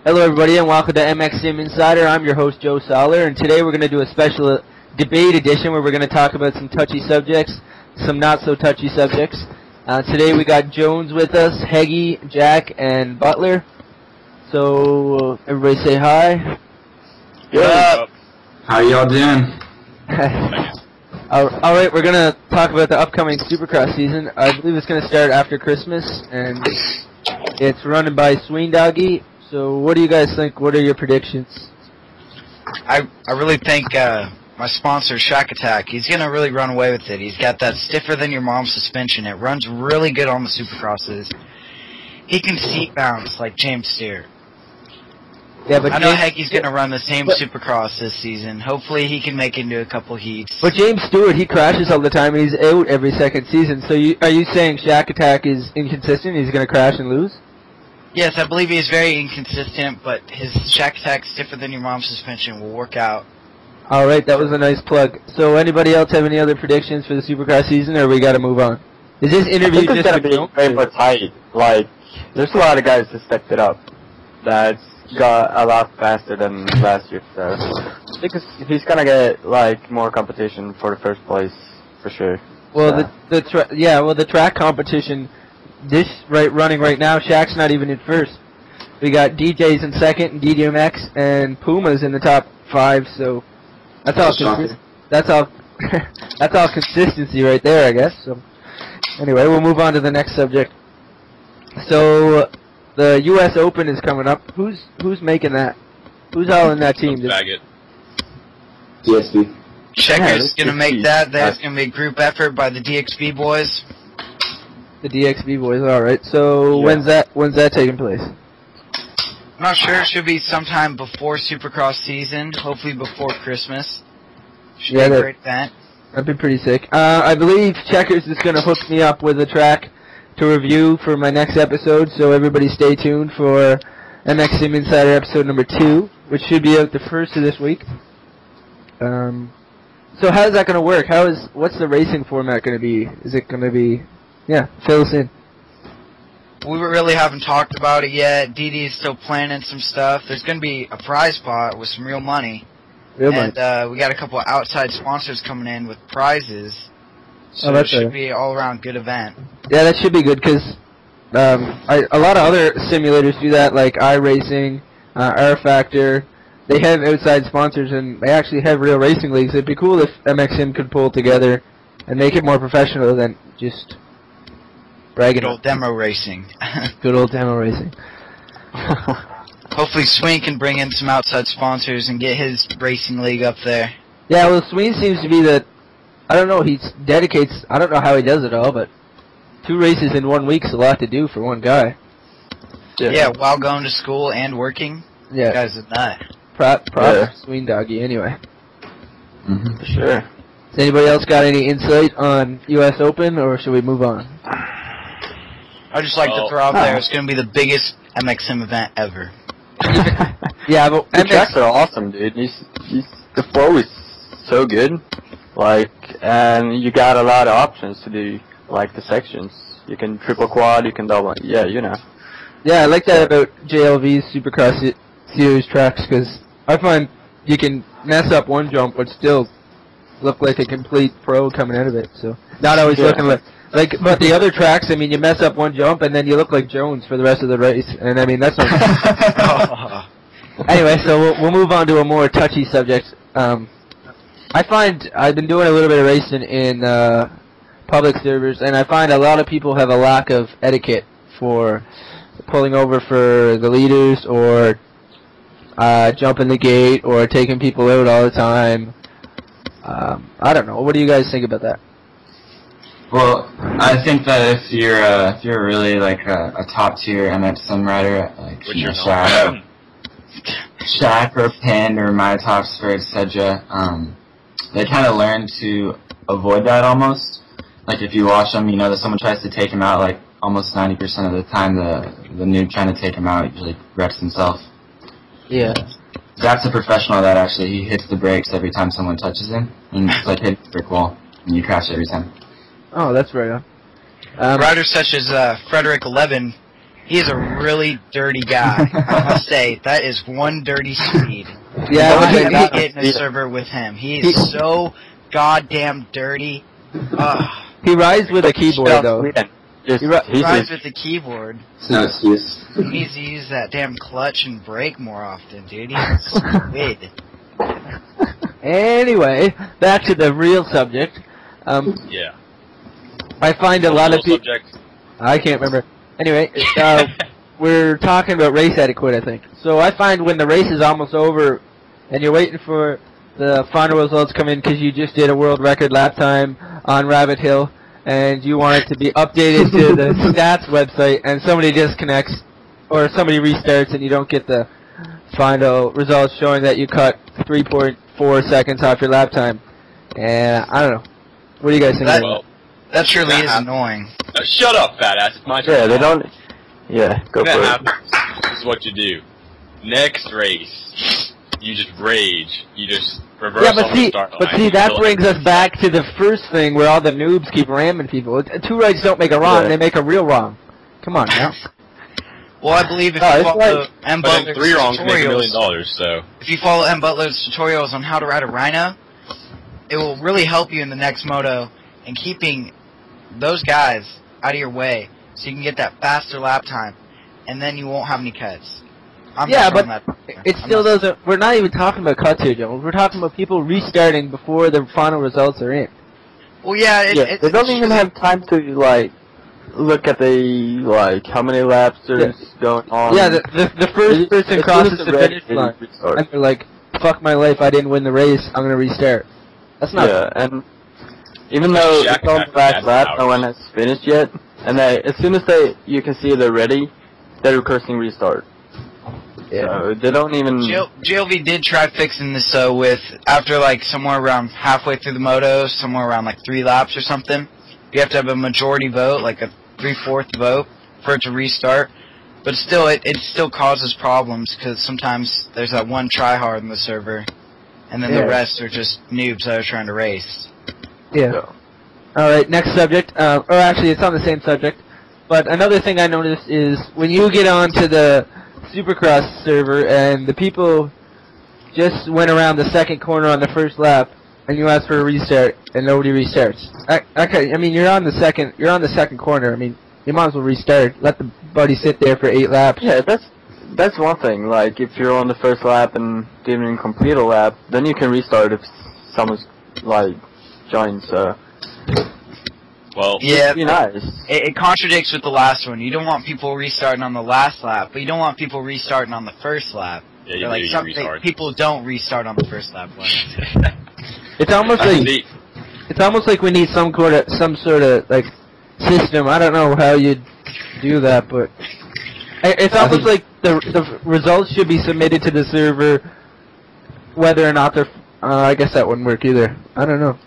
Hello everybody and welcome to MX Sim Insider. I'm your host Joe Soller, and today we're going to do a special debate edition where we're going to talk about some touchy subjects, some not so touchy subjects. Today we got Jones with us, Heggie, Jack, and Butler. So everybody say hi. What up? How y'all doing? Alright, we're going to talk about the upcoming Supercross season. I believe it's going to start after Christmas, and it's run by Sween Doggy. So what do you guys think? What are your predictions? I really think my sponsor, Shack Attack, he's going to really run away with it. He's got that stiffer than your mom's suspension. It runs really good on the Supercrosses. He can seat bounce like James Stewart. Yeah, but I know Heggie's going to run the same Supercross this season. Hopefully he can make it into a couple heats. But James Stewart, he crashes all the time, and he's out every second season. So are you saying Shack Attack is inconsistent? He's going to crash and lose? Yes, I believe he is very inconsistent, but his Shack Attack stiffer than your mom's suspension will work out. Alright, that was a nice plug. So anybody else have any other predictions for the Supercross season, or we got to move on? Is this interview just going to be very much tight. Like, there's a lot of guys who stepped it up. That's got a lot faster than last year, so because he's gonna get like more competition for the first place for sure. Well, the track competition running right now, Shaq's not even in first. We got DJ's in second, and DDMX, and Puma's in the top 5. So that's all. That's all consistency right there, I guess. So anyway, we'll move on to the next subject. So the U.S. Open is coming up. Who's making that? Who's all in that team? DXB. Checker's going to make that. There's going to be a group effort by the DXB boys. The DXB boys, alright. So when's that taking place? I'm not sure. It should be sometime before Supercross season. Hopefully before Christmas. Should be a great event. That'd be pretty sick. I believe Checkers is going to hook me up with a track to review for my next episode, so everybody stay tuned for MX Sim Insider episode number 2, which should be out the 1st of this week. So how's that going to work? What's the racing format going to be? Is it going to be... Yeah, fill us in. We really haven't talked about it yet. DD is still planning some stuff. There's going to be a prize pot with some real money. We got a couple of outside sponsors coming in with prizes. So it should be an all-around good event. Yeah, that should be good because a lot of other simulators do that, like iRacing, R Factor. They have outside sponsors, and they actually have real racing leagues. It'd be cool if MXM could pull it together and make it more professional than just bragging. Good old demo racing. Good old demo racing. Hopefully Sween can bring in some outside sponsors and get his racing league up there. Yeah, well, Sween seems to be I don't know, he dedicates, I don't know how he does it all, but 2 races in 1 week's a lot to do for one guy. Yeah, while going to school and working. Yeah. That guy's a nut. Proper Sween Doggy, anyway. For sure. Has anybody else got any insight on U.S. Open, or should we move on? I'd just like to throw out there, it's going to be the biggest MXM event ever. Yeah, but the tracks are awesome, dude. The flow is so good. Like, and you got a lot of options to do, like the sections. You can triple quad, you can double, yeah, you know. Yeah, I like that about JLV's Supercross Series tracks, because I find you can mess up one jump, but still look like a complete pro coming out of it, so not always looking but the other tracks, I mean, you mess up one jump, and then you look like Jones for the rest of the race, and I mean, that's not... Anyway, so we'll move on to a more touchy subject. I find I've been doing a little bit of racing in public servers, and I find a lot of people have a lack of etiquette for pulling over for the leaders, or jumping the gate, or taking people out all the time. I don't know. What do you guys think about that? Well, I think that if you're really like a top tier MXM rider, like Shaq or Pin or Mytox or etc., they kind of learn to avoid that almost. Like if you watch them, you know that someone tries to take him out, like almost 90% of the time the noob trying to take him out usually wrecks himself. Yeah. Zach's a professional that actually he hits the brakes every time someone touches him, and it's like hitting a brick wall, and you crash every time. Oh, that's right on. Riders such as Frederick 11, He is a really dirty guy. I must say, that is one dirty Swede. Yeah, I he- would not get in a server with him. He is so goddamn dirty. He rides with a keyboard, though. He rides with the keyboard. It's no excuse. He needs to use that damn clutch and brake more often, dude. He's squid. Anyway, back to the real subject. Yeah. I find a lot of people... subject. I can't remember. Anyway, we're talking about race etiquette, I think. So I find when the race is almost over, and you're waiting for the final results come in because you just did a world record lap time on Rabbit Hill, and you want it to be updated to the stats website, and somebody disconnects, or somebody restarts, and you don't get the final results showing that you cut 3.4 seconds off your lap time. And I don't know. What do you guys think about that? That surely is annoying. Shut up, fat ass. It's my turn. Yeah, they don't... Yeah, go for it. This is what you do. Next race, you just rage. You just reverse Yeah, on the start line. but see, that brings us back to the first thing where all the noobs keep ramming people. Two rights don't make a wrong, they make a real wrong. Come on now. Well, I believe if you follow M. But then Butler's 3 wrongs make $1 tutorials, million, so... if you follow M. Butler's tutorials on how to ride a Rhino, it will really help you in the next moto in keeping those guys out of your way so you can get that faster lap time, and then you won't have any cuts. Yeah, but it still doesn't... We're not even talking about cuts here, Joe. We're talking about people restarting before the final results are in. Well, yeah, they don't even have time to, like, look at the, like, how many laps there's going on. Yeah, the first person crosses the finish line, and they're like, fuck my life, I didn't win the race, I'm gonna restart. That's not... Yeah, and even though it's on the last lap, no one has finished yet, and as soon as you can see they're ready, they're requesting restart. Yeah. So they don't even... GLV did try fixing this, though, with, after, like, somewhere around halfway through the moto, somewhere around, like, 3 laps or something, you have to have a majority vote, like a 3/4 vote, for it to restart. But still, it still causes problems, because sometimes there's that one tryhard in the server, and then the rest are just noobs that are trying to race. Yeah. Alright, next subject. Or actually, it's on the same subject. But another thing I noticed is when you get onto the Supercross server and the people just went around the second corner on the first lap and you ask for a restart and nobody restarts. Okay, I mean you're on the second corner. I mean you might as well restart. Let the buddy sit there for 8 laps. Yeah, that's one thing. Like if you're on the first lap and didn't even complete a lap, then you can restart if someone's like joined. So. Well, yeah, be nice. It contradicts with the last one. You don't want people restarting on the last lap, but you don't want people restarting on the first lap. Yeah, you like restart. People don't restart on the first lap. It's almost like we need some sort of like system. I don't know how you'd do that, but it's almost like the results should be submitted to the server, whether or not they're. I guess that wouldn't work either. I don't know.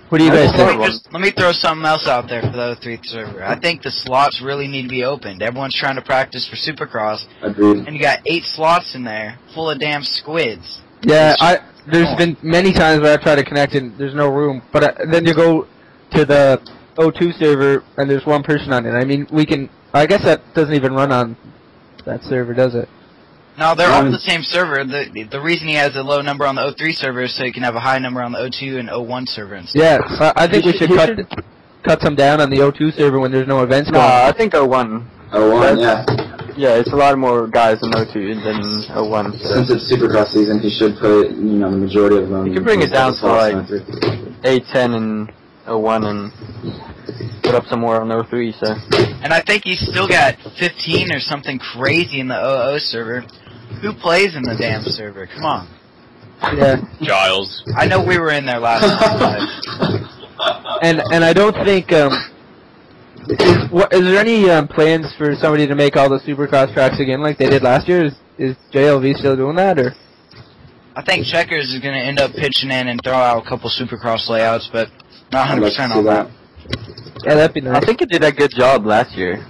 What do you guys think? Let me throw something else out there for the 03 server. I think the slots really need to be opened. Everyone's trying to practice for Supercross. Agreed. And you got 8 slots in there full of damn squids. Yeah, there's been many times where I try to connect and there's no room. But then you go to the 02 server and there's one person on it. I mean, I guess that doesn't even run on that server, does it? No, they're on the same server. The reason he has a low number on the 03 server is so you can have a high number on the 02 and 01 server and stuff. Yeah, I think we should cut some down on the 02 server when there's no events going on. I think 01. 01, yeah. Yeah, it's a lot more guys in 02 than 01. So. Since it's Supercross season, he should put, the majority of them. You can bring it down to like 8, 10, and 01 and put up some more on 03, so. And I think he's still got 15 or something crazy in the 00 server. Who plays in the damn server? Come on. Yeah. Giles. I know we were in there last time. And I don't think is there any plans for somebody to make all the Supercross tracks again like they did last year? Is JLV still doing that or? I think Checkers is going to end up pitching in and throw out a couple Supercross layouts, but not 100% on that. Yeah, that'd be nice. I think it did a good job last year.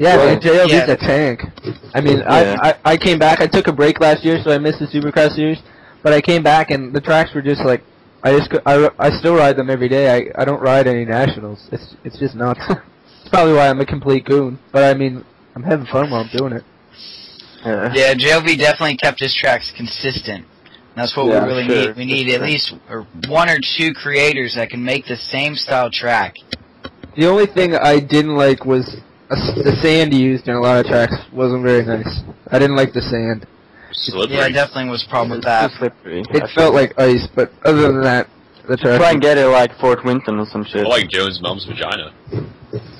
Yeah, man, JLV's a tank. I mean, I came back. I took a break last year, so I missed the Supercross series. But I came back, and the tracks were just like, I still ride them every day. I don't ride any nationals. It's just nuts. That's probably why I'm a complete goon. But I mean, I'm having fun while I'm doing it. Yeah, JLV definitely kept his tracks consistent. That's what we really need. We need at least one or two creators that can make the same style track. The only thing I didn't like was the sand used in a lot of tracks wasn't very nice. I didn't like the sand. Slippery. Yeah, definitely was a problem with that. Slippery. It felt like ice, but other than that, the track. Try and get it like Fort Winton or some shit. I like Jones' mom's vagina.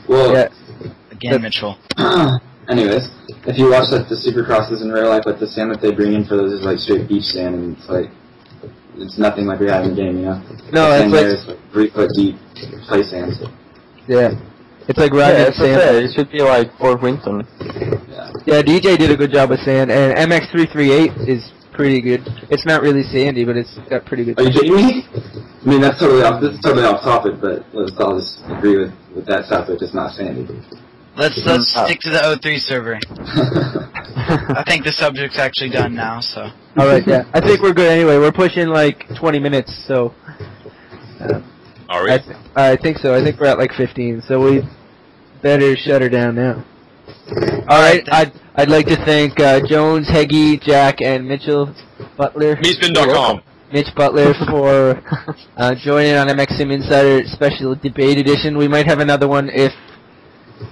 Well, Yeah. Again, Mitchell. anyways, if you watch like the Supercrosses in real life, like the sand that they bring in for those is like straight beach sand, and it's like it's nothing like we have in the game, you know. No, the it's sand like there is like 3 foot deep play sand. So. yeah, it's like riding Yeah, sand. it should be like Fort Winton. Yeah. Yeah, DJ did a good job with sand, and MX338 is pretty good. It's not really sandy, but it's got pretty good. Are you kidding me? I mean, that's totally off topic, but let's all just agree with that stuff. It's just not sandy. Let's stick to the O3 server. I think the subject's actually done now, so. All right, yeah, I think we're good anyway. We're pushing like 20 minutes, so. Are we? I think so. I think we're at like 15, so we better shut her down now. All right, I'd like to thank Jones, Heggie, Jack, and Mitchell Butler. Meespin.com. Mitch Butler for joining on MXM Insider Special Debate Edition. We might have another one if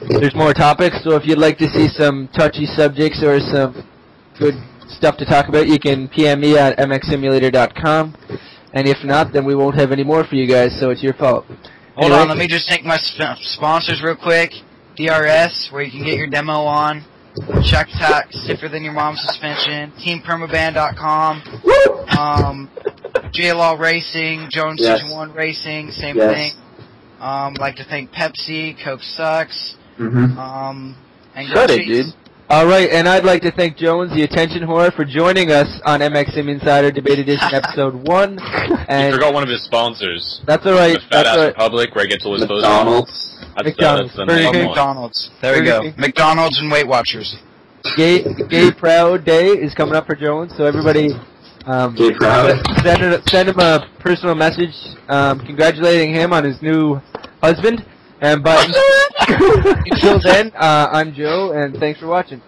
there's more topics, so if you'd like to see some touchy subjects or some good stuff to talk about, you can PM me at mxsimulator.com. And if not, then we won't have any more for you guys, so it's your fault. Hold on, let me just thank my sponsors real quick. DRS, where you can get your demo on. Check Tack, Stiffer Than Your Mom's Suspension. TeamPermaband.com. JLaw Racing, Jones Season 1 Racing, same thing. Like to thank Pepsi, Coke Sucks. And Shut it, dude. Alright, and I'd like to thank Jones, the attention whore, for joining us on MXM Insider Debate Edition Episode 1. And you forgot one of his sponsors. That's alright. The Fat Ass Republic, where I get to list those. McDonald's. McDonald's. That's Burger King. McDonald's. There we go. McDonald's and Weight Watchers. Gay Proud Day is coming up for Jones, so everybody Gay Proud. send him a personal message congratulating him on his new husband. And but until then, I'm Joe, and thanks for watching.